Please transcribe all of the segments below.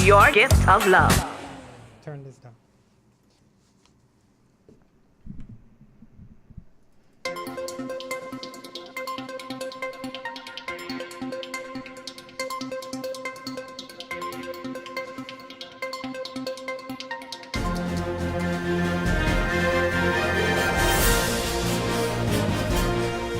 your gift of love. Turn this down.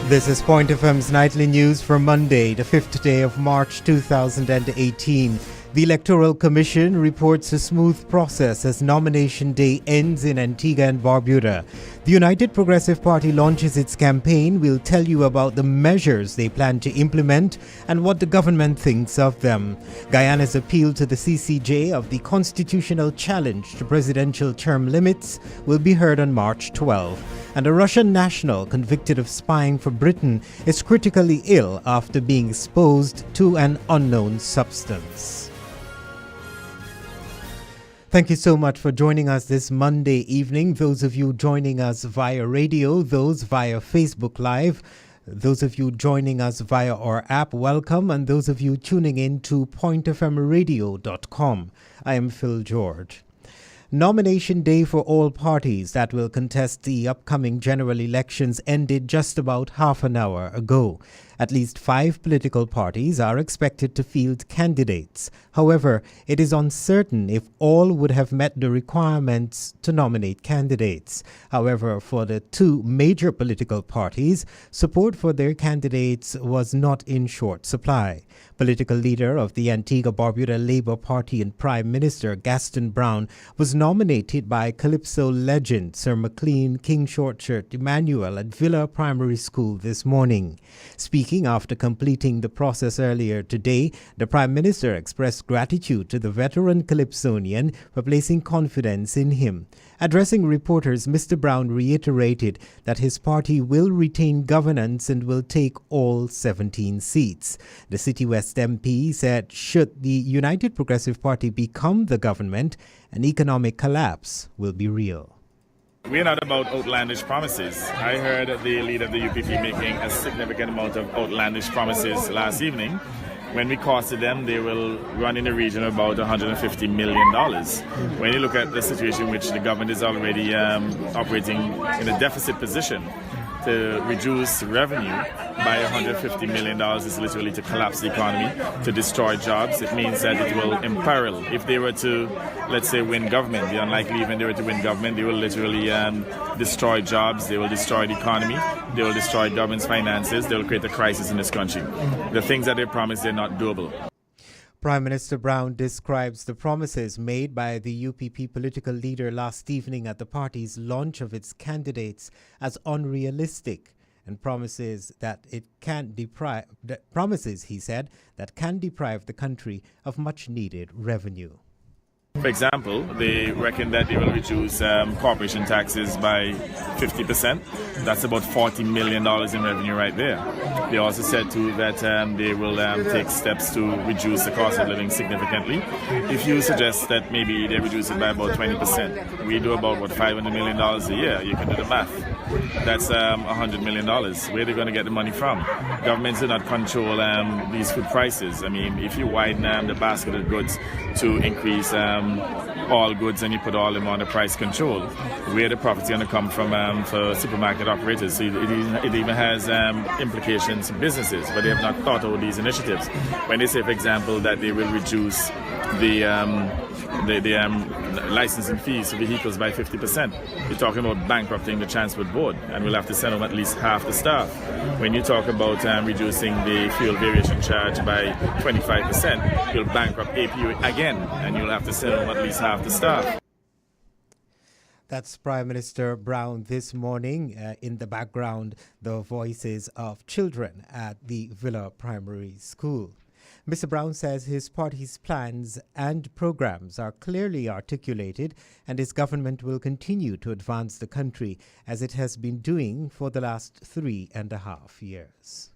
This is Pointe FM's nightly news for Monday, the 5th day of March 2018. The Electoral Commission reports a smooth process as nomination day ends in Antigua and Barbuda. The United Progressive Party launches its campaign. We'll tell you about the measures they plan to implement and what the government thinks of them. Guyana's appeal to the CCJ of the constitutional challenge to presidential term limits will be heard on March 12. And a Russian national convicted of spying for Britain is critically ill after being exposed to an unknown substance. Thank you so much for joining us this Monday evening. Those of you joining us via radio, those via Facebook Live, those of you joining us via our app, welcome. And those of you tuning in to pointefmradio.com. I am Phil George. Nomination day for all parties that will contest the upcoming general elections ended just about half an hour ago. At least 5 political parties are expected to field candidates. However, it is uncertain if all would have met the requirements to nominate candidates. However, for the 2 major political parties, support for their candidates was not in short supply. Political leader of the Antigua-Barbuda Labour Party and Prime Minister Gaston Brown was nominated by Calypso legend Sir Maclean King Shortshirt Emmanuel at Villa Primary School this morning. Speaking after completing the process earlier today, the Prime Minister expressed gratitude to the veteran Calypsonian for placing confidence in him. Addressing reporters, Mr. Brown reiterated that his party will retain governance and will take all 17 seats. The City West MP said should the United Progressive Party become the government, an economic collapse will be real. We're not about outlandish promises. I heard the leader of the UPP making a significant amount of outlandish promises last evening. When we costed them, they will run in the region of about $150 million. When you look at the situation in which the government is already operating in a deficit position, to reduce revenue by $150 million is literally to collapse the economy, to destroy jobs. It means that it will imperil. If they were to, let's say, win government, the unlikely even they were to win government, they will literally destroy jobs, they will destroy the economy, they will destroy government's finances, they will create a crisis in this country. The things that they promise, they're not doable. Prime Minister Brown describes the promises made by the UPP political leader last evening at the party's launch of its candidates as unrealistic and promises, he said, that can deprive the country of much needed revenue. For example, they reckon that they will reduce corporation taxes by 50%. That's about $40 million in revenue right there. They also said too that they will take steps to reduce the cost of living significantly. If you suggest that maybe they reduce it by about 20%, we do about $500 million a year. You can do the math. That's $100 million. Where are they going to get the money from? Governments do not control these food prices. I mean, if you widen the basket of goods to increase all goods and you put all them on the price control, where the profits going to come from for supermarket operators? So it even has implications in businesses, but they have not thought of these initiatives. When they say, for example, that they will reduce the licensing fees for vehicles by 50%, you're talking about bankrupting the Transport Board, and we'll have to send them at least half the staff. When you talk about reducing the fuel variation charge by 25%, you'll bankrupt APU again, and you'll have to send them at least half the staff. That's Prime Minister Brown this morning. In the background, the voices of children at the Villa Primary School. Mr. Brown says his party's plans and programs are clearly articulated and his government will continue to advance the country as it has been doing for the last 3.5 years.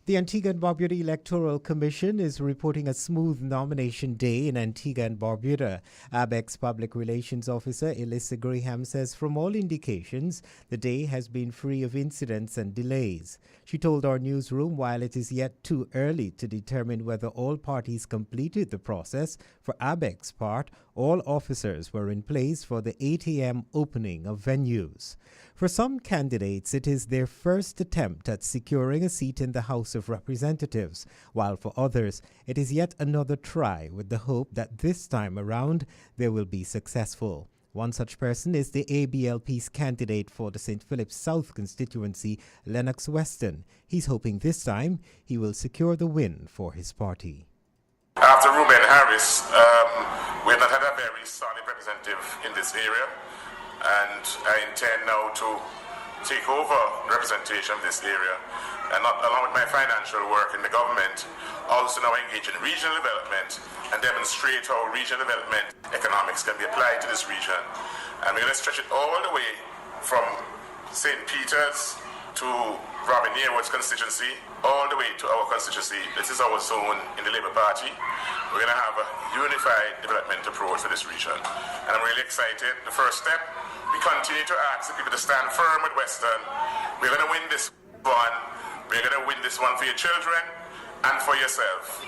The Antigua and Barbuda Electoral Commission is reporting a smooth nomination day in Antigua and Barbuda. ABEC's Public Relations Officer Elissa Graham says from all indications, the day has been free of incidents and delays. She told our newsroom while it is yet too early to determine whether all parties completed the process, for ABEC's part, all officers were in place for the 8 a.m. opening of venues. For some candidates, it is their first attempt at securing a seat in the House of Representatives, while for others, it is yet another try with the hope that this time around they will be successful. One such person is the ABLP's candidate for the St. Philip South constituency, Lennox Weston. He's hoping this time he will secure the win for his party. After Ruben Harris, we have not had a very solid representative in this area, and I intend now to take over representation of this area, and not, along with my financial work in the government, also now engage in regional development and demonstrate how regional development economics can be applied to this region. And we're going to stretch it all the way from St. Peter's to Robin Yearwood's constituency, all the way to our constituency. This is our zone in the Labour Party. We're going to have a unified development approach for this region. And I'm really excited. The first step, we continue to ask the people to stand firm with Western. We're going to win this one. We're going to win this one for your children and for yourself.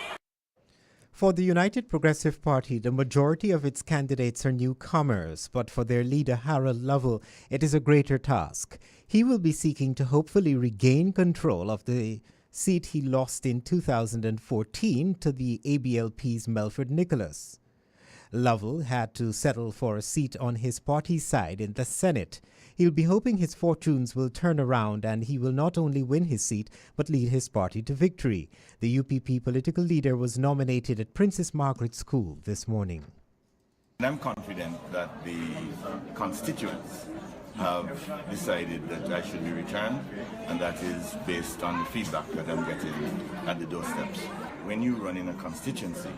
For the United Progressive Party, the majority of its candidates are newcomers, but for their leader, Harold Lovell, it is a greater task. He will be seeking to hopefully regain control of the seat he lost in 2014 to the ABLP's Melford Nicholas. Lovell had to settle for a seat on his party's side in the Senate. He'll be hoping his fortunes will turn around and he will not only win his seat but lead his party to victory. The UPP political leader was nominated at Princess Margaret School this morning. I'm confident that the constituents have decided that I should be returned, and that is based on the feedback that I'm getting at the doorsteps. When you run in a constituency,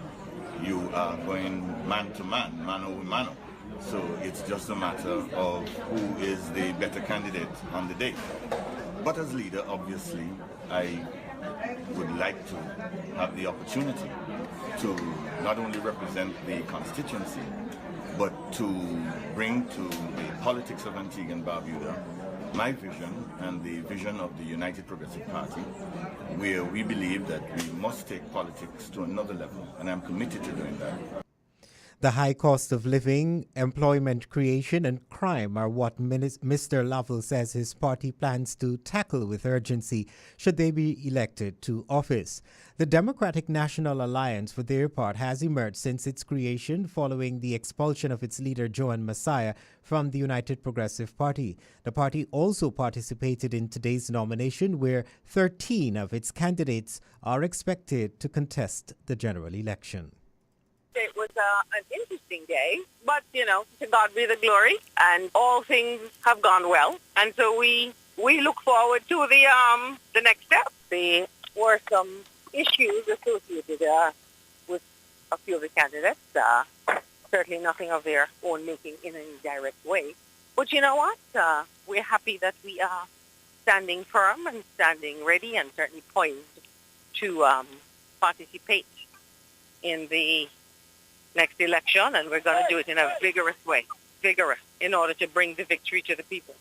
you are going man to man, mano a mano. So it's just a matter of who is the better candidate on the day. But as leader, obviously, I would like to have the opportunity to not only represent the constituency, but to bring to the politics of Antigua and Barbuda my vision and the vision of the United Progressive Party, where we believe that we must take politics to another level, and I'm committed to doing that. The high cost of living, employment creation, and crime are what Mr. Lovell says his party plans to tackle with urgency should they be elected to office. The Democratic National Alliance, for their part, has emerged since its creation following the expulsion of its leader, Joan Messiah, from the United Progressive Party. The party also participated in today's nomination, where 13 of its candidates are expected to contest the general election. It was an interesting day, but, to God be the glory, and all things have gone well. And so we look forward to the next step. There were some issues associated with a few of the candidates, certainly nothing of their own making in any direct way. But you know what? We're happy that we are standing firm and standing ready and certainly poised to participate in the next election, and we're going to do it in a vigorous way, in order to bring the victory to the people.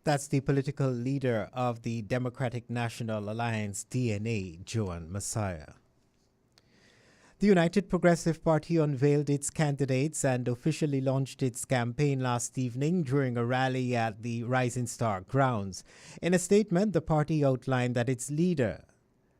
That's the political leader of the Democratic National Alliance, DNA, Joan Messiah. The United Progressive Party unveiled its candidates and officially launched its campaign last evening during a rally at the Rising Star grounds. In a statement, the party outlined that its leader,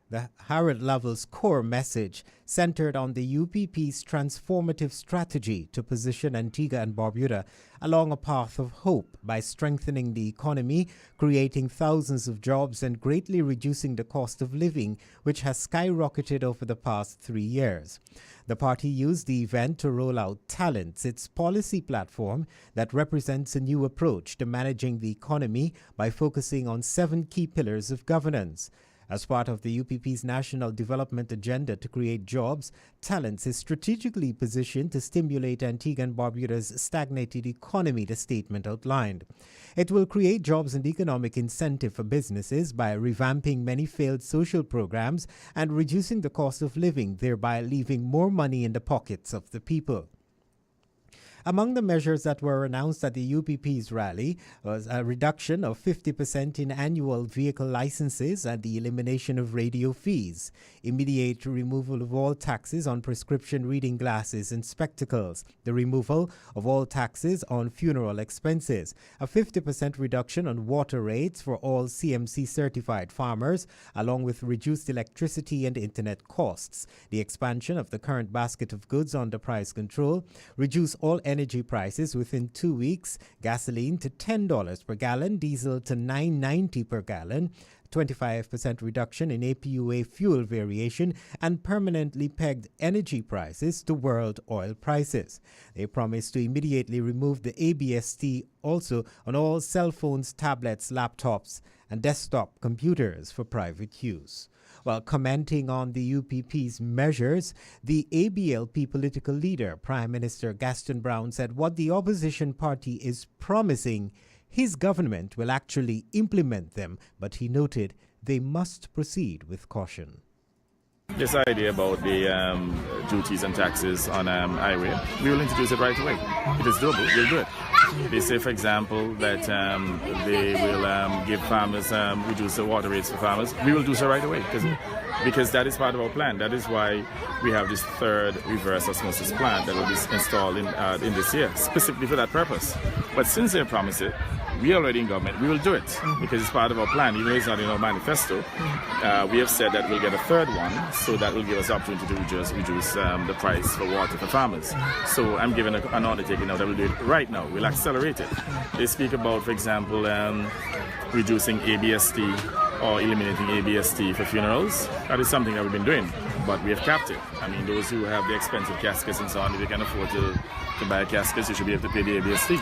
the Harold Lovell's core message centered on the UPP's transformative strategy to position Antigua and Barbuda along a path of hope by strengthening the economy, creating thousands of jobs, and greatly reducing the cost of living, which has skyrocketed over the past 3 years. The party used the event to roll out Talents, its policy platform that represents a new approach to managing the economy by focusing on 7 key pillars of governance. As part of the UPP's national development agenda to create jobs, Talents is strategically positioned to stimulate Antigua and Barbuda's stagnated economy, the statement outlined. It will create jobs and economic incentive for businesses by revamping many failed social programs and reducing the cost of living, thereby leaving more money in the pockets of the people. Among the measures that were announced at the UPP's rally was a reduction of 50% in annual vehicle licenses and the elimination of radio fees, immediate removal of all taxes on prescription reading glasses and spectacles, the removal of all taxes on funeral expenses, a 50% reduction on water rates for all CMC-certified farmers, along with reduced electricity and internet costs, the expansion of the current basket of goods under price control, reduce all energy prices within 2 weeks, gasoline to $10 per gallon, diesel to $9.90 per gallon, 25% reduction in APUA fuel variation, and permanently pegged energy prices to world oil prices. They promised to immediately remove the ABST also on all cell phones, tablets, laptops, and desktop computers for private use. While commenting on the UPP's measures, the ABLP political leader, Prime Minister Gaston Brown, said what the opposition party is promising, his government will actually implement them, but he noted they must proceed with caution. This idea about the duties and taxes on highway, we will introduce it right away. It is doable, we'll do it. They say, for example, that they will give farmers, reduce the water rates for farmers. We will do so right away because that is part of our plan. That is why we have this third reverse osmosis plant that will be installed in this year, specifically for that purpose. But since they promised it, we are already in government, we will do it because it's part of our plan. Even though it's not in our manifesto, we have said that we'll get a third one, so that will give us the opportunity to reduce the price for water for farmers. So I'm giving an undertaking now that we'll do it right now. We'll accelerate it. They speak about, for example, reducing ABST or eliminating ABST for funerals. That is something that we've been doing, but we have capped it. I mean, those who have the expensive caskets and so on, if they can afford to buy caskets, you should be able to pay the ABST.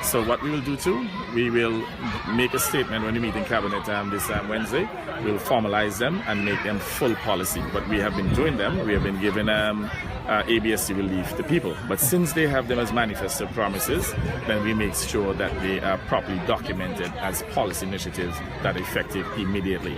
So what we will do too, we will make a statement when we meet in Cabinet this Wednesday. We'll formalize them and make them full policy. But we have been doing them. We have been giving ABST relief to people. But since they have them as manifesto promises, then we make sure that they are properly documented as policy initiatives that are effective immediately.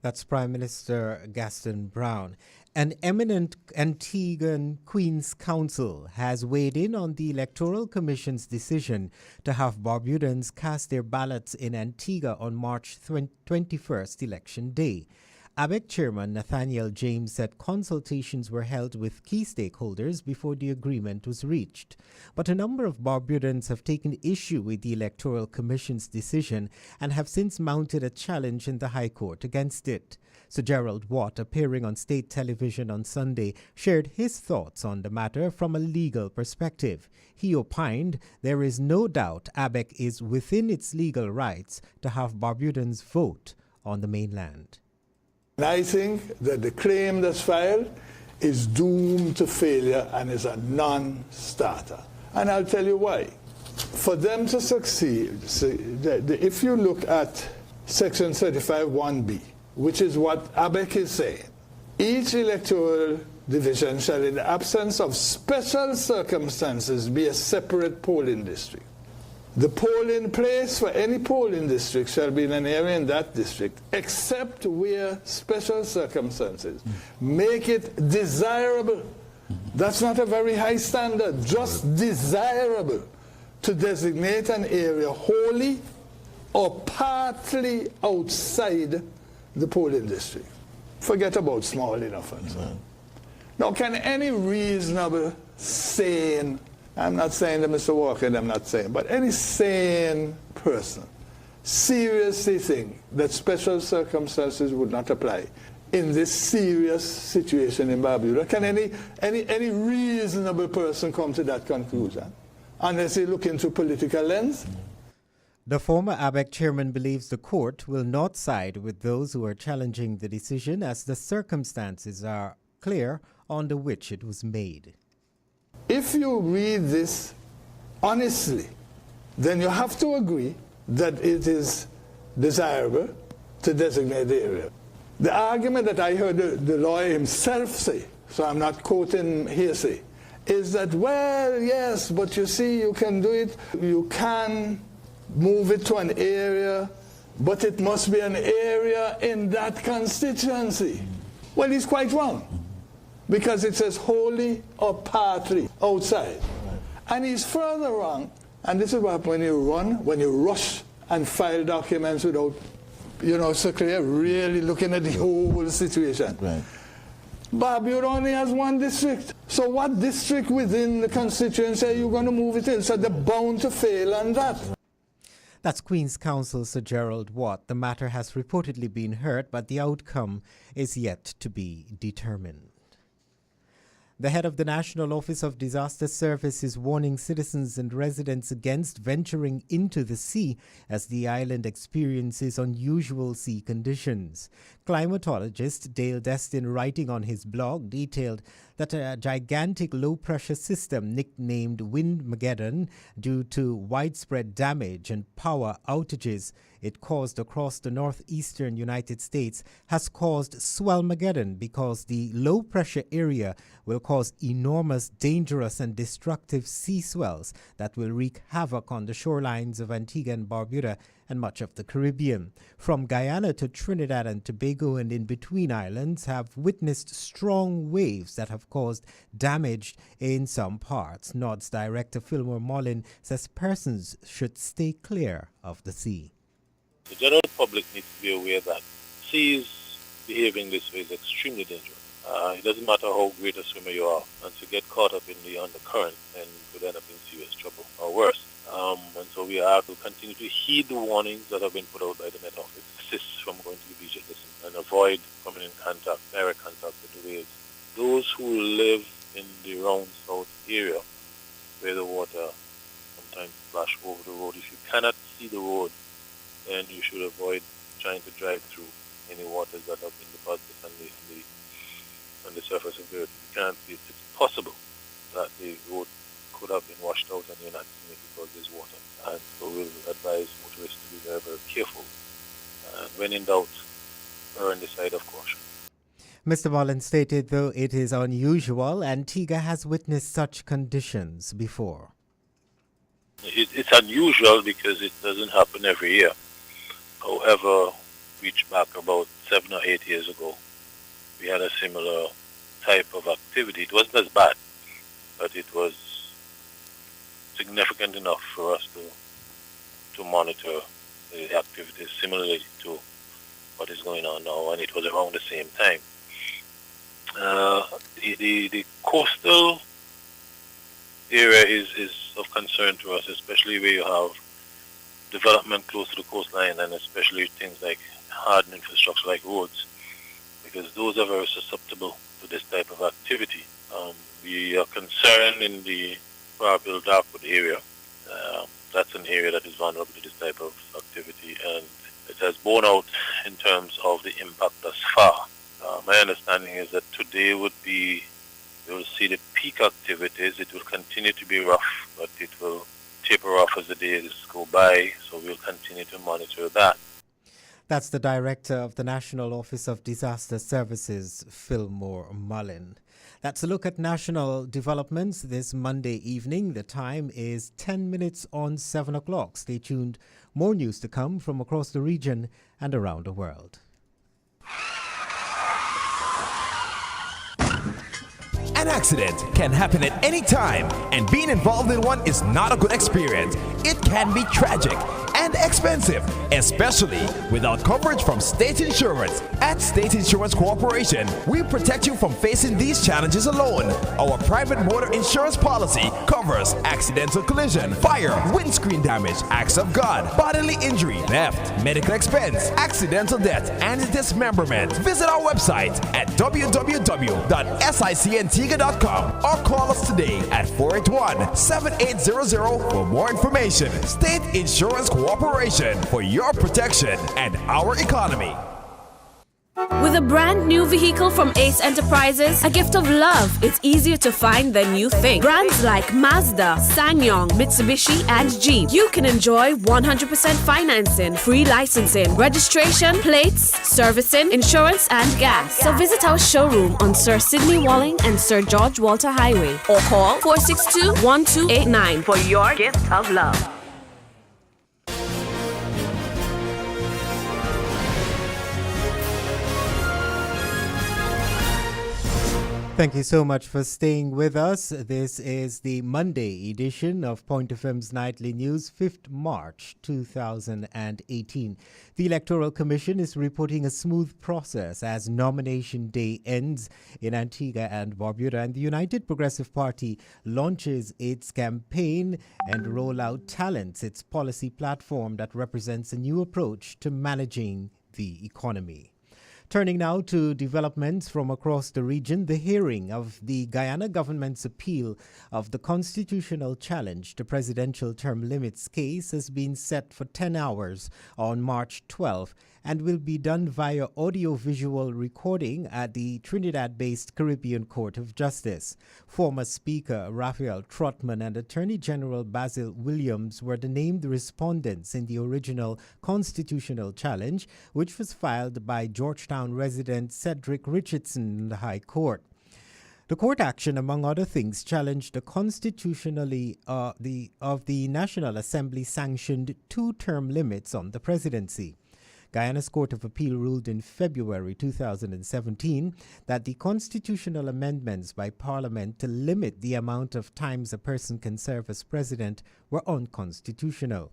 That's Prime Minister Gaston Brown. An eminent Antiguan Queen's Council has weighed in on the Electoral Commission's decision to have Barbudans cast their ballots in Antigua on March 21st, Election Day. ABEC Chairman Nathaniel James said consultations were held with key stakeholders before the agreement was reached. But a number of Barbudans have taken issue with the Electoral Commission's decision and have since mounted a challenge in the High Court against it. Sir Gerald Watt, appearing on state television on Sunday, shared his thoughts on the matter from a legal perspective. He opined there is no doubt ABEC is within its legal rights to have Barbudans vote on the mainland. I think that the claim that's filed is doomed to failure and is a non-starter. And I'll tell you why. For them to succeed, if you look at Section 35(1)(b), which is what ABEC is saying, each electoral division shall, in the absence of special circumstances, be a separate polling district. The polling place for any polling district shall be in an area in that district, except where special circumstances make it desirable. That's not a very high standard, just desirable to designate an area wholly or partly outside the polling district. Forget about small enough and so on. Now, can any reasonable, sane, I'm not saying that Mr. Walker, I'm not saying, but any sane person seriously think that special circumstances would not apply in this serious situation in Barbuda? Can any reasonable person come to that conclusion unless they look into political lens? The former ABEC chairman believes the court will not side with those who are challenging the decision as the circumstances are clear under which it was made. If you read this honestly, then you have to agree that it is desirable to designate the area. The argument that I heard the lawyer himself say, so I'm not quoting hearsay, is that, well, yes, but you see, you can do it. You can move it to an area, but it must be an area in that constituency. Well, he's quite wrong, because it says wholly or partly outside. And he's further wrong, and this is what happens when you rush and file documents without, so clear, really looking at the whole situation. Right. Barbuda only has one district. So what district within the constituency are you going to move it in? So they're bound to fail on that. That's Queen's Counsel Sir Gerald Watt. The matter has reportedly been heard, but the outcome is yet to be determined. The head of the National Office of Disaster Service is warning citizens and residents against venturing into the sea as the island experiences unusual sea conditions. Climatologist Dale Destin, writing on his blog, detailed that a gigantic low-pressure system nicknamed Windmageddon, due to widespread damage and power outages it caused across the northeastern United States, has caused Swellmageddon because the low-pressure area will cause enormous, dangerous and destructive sea swells that will wreak havoc on the shorelines of Antigua and Barbuda and much of the Caribbean. From Guyana to Trinidad and Tobago and in between islands have witnessed strong waves that have caused damage in some parts. NOD's director Fillmore Mullin says persons should stay clear of the sea. The general public needs to be aware that seas behaving this way is extremely dangerous. It doesn't matter how great a swimmer you are, and to get caught up in the undercurrent, then you could end up in serious trouble or worse. And so we have to continue to heed the warnings that have been put out by the Met Office, desist from going to the beach at this, and avoid coming in contact, direct contact with the waves. Those who live in the round south area, where the water sometimes splash over the road, if you cannot see the road, then you should avoid trying to drive through any waters that have been deposited on the surface of the earth. You can't see it. It's possible that the road could have been washed out and you're not seeing it because there's water. And so we'll advise motorists to be very, very careful. And when in doubt, err on the side of caution. Mr. Mullin stated, though it is unusual, Antigua has witnessed such conditions before. It's unusual because it doesn't happen every year. However, reached back about 7 or 8 years ago, we had a similar type of activity. It wasn't as bad, but it was significant enough for us to monitor the activities similarly to what is going on now, and it was around the same time. The coastal area is of concern to us, especially where you have development close to the coastline, and especially things like hard infrastructure like roads, because those are very susceptible to this type of activity. We are concerned in the Barbuda Darkwood area. That's an area that is vulnerable to this type of activity, and it has borne out in terms of the impact thus far. My understanding is that today we will see the peak activities. It will continue to be rough, but it will taper off as the days go by, so we'll continue to monitor that. That's the director of the National Office of Disaster Services, Fillmore Mullin. That's a look at national developments this Monday evening. The time is 10 minutes on 7 o'clock. Stay tuned. More news to come from across the region and around the world. An accident can happen at any time, and being involved in one is not a good experience. It can be tragic and expensive, especially without coverage from State Insurance. At State Insurance Corporation, we protect you from facing these challenges alone. Our private motor insurance policy covers accidental collision, fire, windscreen damage, acts of God, bodily injury, theft, medical expense, accidental death, and dismemberment. Visit our website at www.sicntiga.com or call us today at 481-7800 for more information. State Insurance Corporation, for your protection and our economy. With a brand new vehicle from Ace Enterprises, a gift of love, it's easier to find than you think. Brands like Mazda, SsangYong, Mitsubishi, and Jeep. You can enjoy 100% financing, free licensing, registration, plates, servicing, insurance, and gas. So visit our showroom on Sir Sidney Walling and Sir George Walter Highway or call 462-1289 for your gift of love. Thank you so much for staying with us. This is the Monday edition of Point FM's Nightly News, 5th March 2018. The Electoral Commission is reporting a smooth process as nomination day ends in Antigua and Barbuda, and the United Progressive Party launches its campaign and Roll Out Talents, its policy platform that represents a new approach to managing the economy. Turning now to developments from across the region, the hearing of the Guyana government's appeal of the constitutional challenge to presidential term limits case has been set for 10 hours on March 12 and will be done via audio-visual recording at the Trinidad-based Caribbean Court of Justice. Former Speaker Raphael Trotman and Attorney General Basil Williams were the named respondents in the original constitutional challenge, which was filed by Georgetown resident Cedric Richardson in the High Court. The court action, among other things, challenged the constitutionally of the National Assembly sanctioned two-term limits on the presidency. Guyana's Court of Appeal ruled in February 2017 that the constitutional amendments by Parliament to limit the amount of times a person can serve as president were unconstitutional.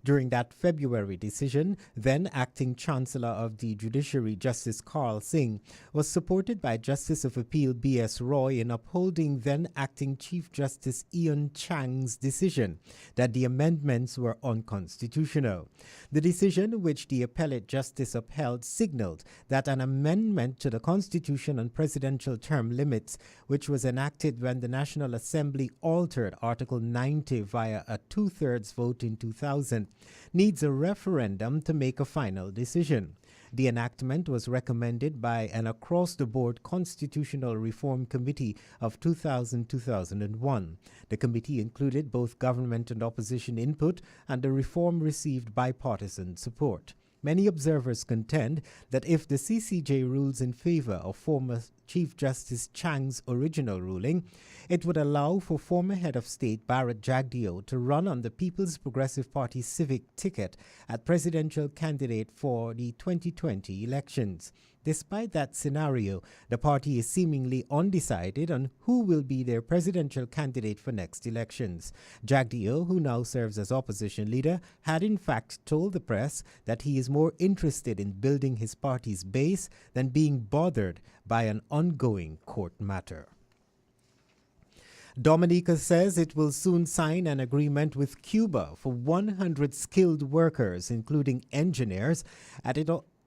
During that February decision, then acting Chancellor of the Judiciary Justice Carl Singh was supported by Justice of Appeal B.S. Roy in upholding then acting Chief Justice Ian Chang's decision that the amendments were unconstitutional. The decision, which the appellate justice upheld, signaled that an amendment to the Constitution on presidential term limits, which was enacted when the National Assembly altered Article 90 via a two-thirds vote in 2000, needs a referendum to make a final decision. The enactment was recommended by an across-the-board Constitutional Reform Committee of 2000-2001. The committee included both government and opposition input, and the reform received bipartisan support. Many observers contend that if the CCJ rules in favor of former Chief Justice Chang's original ruling, it would allow for former head of state Barrett Jagdeo to run on the People's Progressive Party civic ticket as presidential candidate for the 2020 elections. Despite that scenario, the party is seemingly undecided on who will be their presidential candidate for next elections. Jagdeo, who now serves as opposition leader, had in fact told the press that he is more interested in building his party's base than being bothered by an ongoing court matter. Dominica says it will soon sign an agreement with Cuba for 100 skilled workers, including engineers,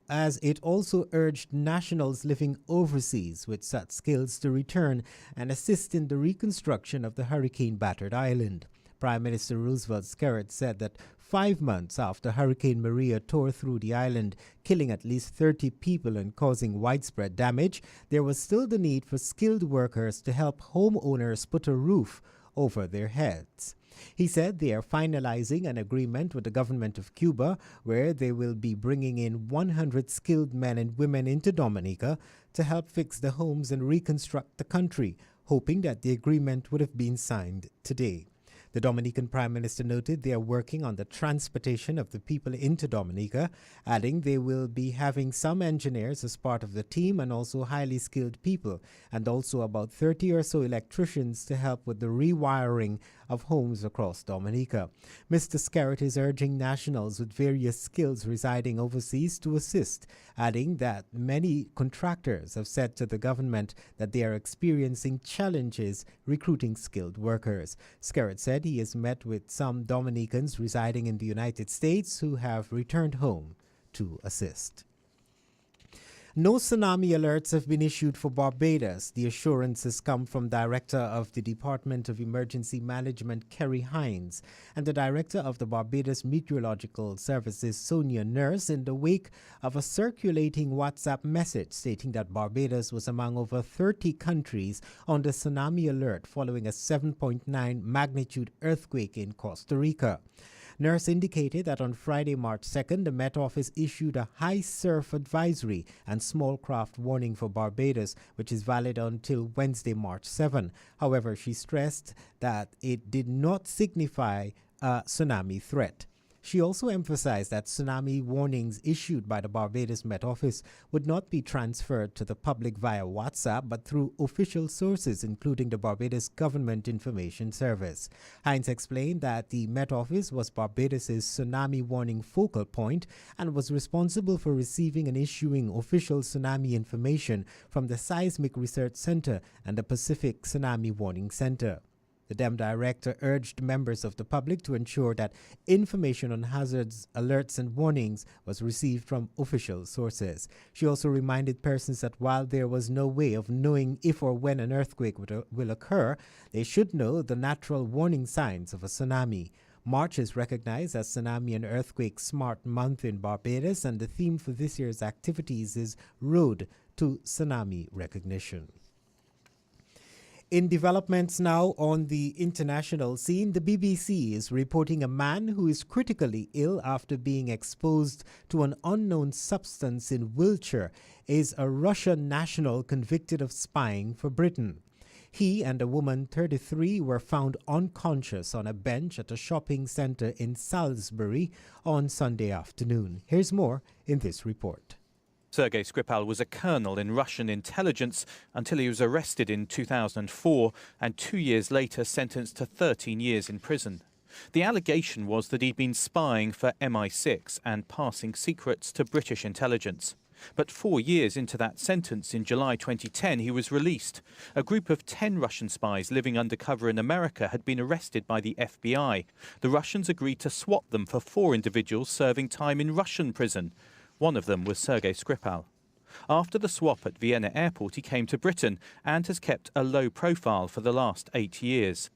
as it also urged nationals living overseas with such skills to return and assist in the reconstruction of the hurricane-battered island. Prime Minister Roosevelt Skerritt said that 5 months after Hurricane Maria tore through the island, killing at least 30 people and causing widespread damage, there was still the need for skilled workers to help homeowners put a roof over their heads. He said they are finalizing an agreement with the government of Cuba where they will be bringing in 100 skilled men and women into Dominica to help fix the homes and reconstruct the country, hoping that the agreement would have been signed today. The Dominican Prime Minister noted they are working on the transportation of the people into Dominica, adding they will be having some engineers as part of the team and also highly skilled people, and also about 30 or so electricians to help with the rewiring of homes across Dominica. Mr. Skerritt is urging nationals with various skills residing overseas to assist, adding that many contractors have said to the government that they are experiencing challenges recruiting skilled workers. Skerritt said he has met with some Dominicans residing in the United States who have returned home to assist. No tsunami alerts have been issued for Barbados. The assurance has come from Director of the Department of Emergency Management, Kerry Hines, and the Director of the Barbados Meteorological Services, Sonia Nurse, in the wake of a circulating WhatsApp message stating that Barbados was among over 30 countries on the tsunami alert following a 7.9 magnitude earthquake in Costa Rica. Nurse indicated that on Friday, March 2nd, the Met Office issued a high surf advisory and small craft warning for Barbados, which is valid until Wednesday, March 7. However, she stressed that it did not signify a tsunami threat. She also emphasized that tsunami warnings issued by the Barbados Met Office would not be transferred to the public via WhatsApp, but through official sources, including the Barbados Government Information Service. Hines explained that the Met Office was Barbados's tsunami warning focal point and was responsible for receiving and issuing official tsunami information from the Seismic Research Center and the Pacific Tsunami Warning Center. The DEM director urged members of the public to ensure that information on hazards, alerts, and warnings was received from official sources. She also reminded persons that while there was no way of knowing if or when an earthquake will occur, they should know the natural warning signs of a tsunami. March is recognized as Tsunami and Earthquake Smart Month in Barbados, and the theme for this year's activities is Road to Tsunami Recognition. In developments now on the international scene, the BBC is reporting a man who is critically ill after being exposed to an unknown substance in Wiltshire is a Russian national convicted of spying for Britain. He and a woman, 33, were found unconscious on a bench at a shopping centre in Salisbury on Sunday afternoon. Here's more in this report. Sergei Skripal was a colonel in Russian intelligence until he was arrested in 2004 and 2 years later sentenced to 13 years in prison. The allegation was that he'd been spying for MI6 and passing secrets to British intelligence. But 4 years into that sentence, in July 2010, he was released. A group of 10 Russian spies living undercover in America had been arrested by the FBI. The Russians agreed to swap them for 4 individuals serving time in Russian prison. One of them was Sergei Skripal. After the swap at Vienna airport, he came to Britain and has kept a low profile for the last 8 years.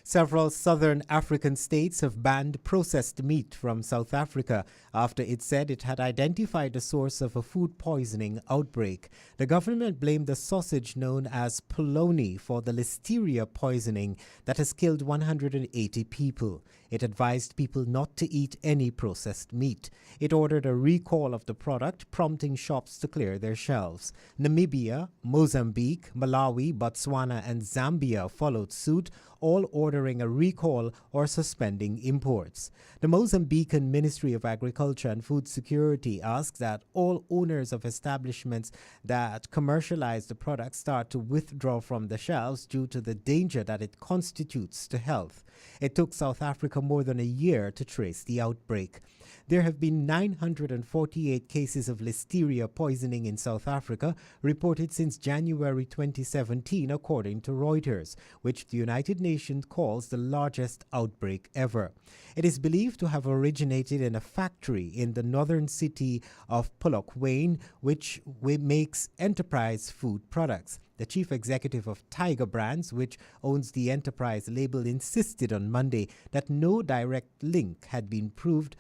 Several southern African states have banned processed meat from South Africa after it said it had identified the source of a food poisoning outbreak. The government blamed the sausage known as polony for the listeria poisoning that has killed 180 people. It advised people not to eat any processed meat. It ordered a recall of the product, prompting shops to clear their shelves. Namibia, Mozambique, Malawi, Botswana, and Zambia followed suit, all ordering a recall or suspending imports. The Mozambican Ministry of Agriculture and Food Security asks that all owners of establishments that commercialize the product start to withdraw from the shelves due to the danger that it constitutes to health. It took South Africa more than a year to trace the outbreak. There have been 948 cases of listeria poisoning in South Africa reported since January 2017, according to Reuters, which the United Nations calls the largest outbreak ever. It is believed to have originated in a factory in the northern city of Polokwane, which makes enterprise food products. The chief executive of Tiger Brands, which owns the enterprise label, insisted on Monday that no direct link had been proved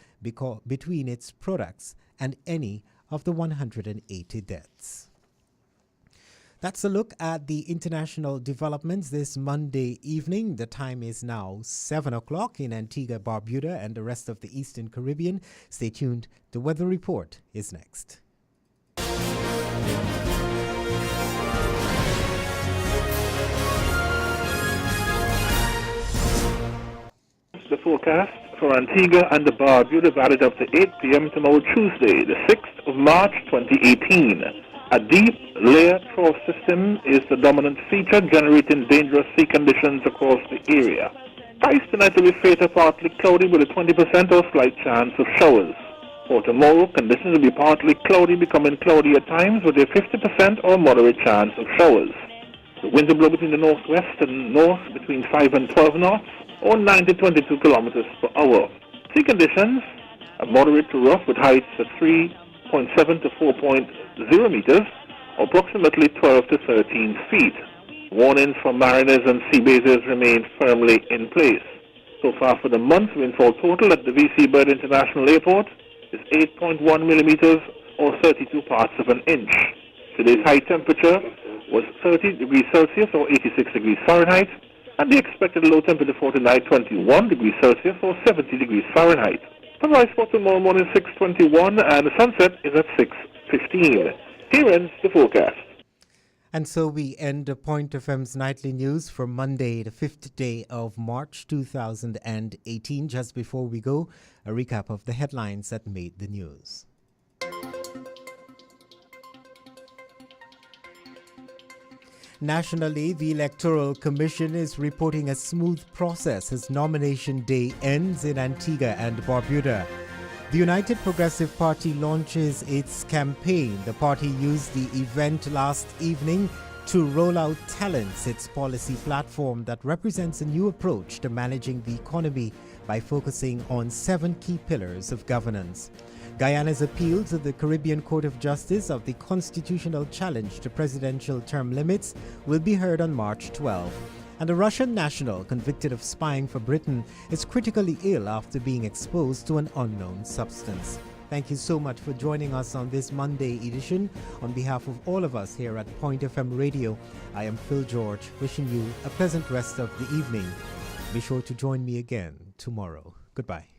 between its products and any of the 180 deaths. That's a look at the international developments this Monday evening. The time is now 7 o'clock in Antigua, Barbuda, and the rest of the Eastern Caribbean. Stay tuned. The weather report is next. The forecast for Antigua and the Barbuda valid up to 8 p.m. tomorrow Tuesday, the 6th of March 2018. A deep layered frost system is the dominant feature, generating dangerous sea conditions across the area. Skies tonight will be fair to partly cloudy with a 20% or slight chance of showers. For tomorrow, conditions will be partly cloudy, becoming cloudy at times with a 50% or moderate chance of showers. The winds will blow between the northwest and north between 5 and 12 knots, or 9 to 22 kilometers per hour. Sea conditions are moderate to rough with heights of 3.7 to 4.0 0 meters, or approximately 12 to 13 feet. Warnings for mariners and sea bases remain firmly in place. So far for the month, rainfall total at the V.C. Bird International Airport is 8.1 millimeters, or 32 parts of an inch. Today's high temperature was 30 degrees Celsius, or 86 degrees Fahrenheit, and the expected low temperature for tonight, 21 degrees Celsius, or 70 degrees Fahrenheit. Sunrise for tomorrow morning, 6:21, and the sunset is at 6:15. Here ends the forecast. And so we end Point FM's nightly news for Monday, the 5th day of March 2018. Just before we go, a recap of the headlines that made the news. Nationally, the Electoral Commission is reporting a smooth process as nomination day ends in Antigua and Barbuda. The United Progressive Party launches its campaign. The party used the event last evening to roll out Talents, its policy platform that represents a new approach to managing the economy by focusing on 7 key pillars of governance. Guyana's appeal to the Caribbean Court of Justice of the constitutional challenge to presidential term limits will be heard on March 12. And a Russian national convicted of spying for Britain is critically ill after being exposed to an unknown substance. Thank you so much for joining us on this Monday edition. On behalf of all of us here at Point FM Radio, I am Phil George, wishing you a pleasant rest of the evening. Be sure to join me again tomorrow. Goodbye.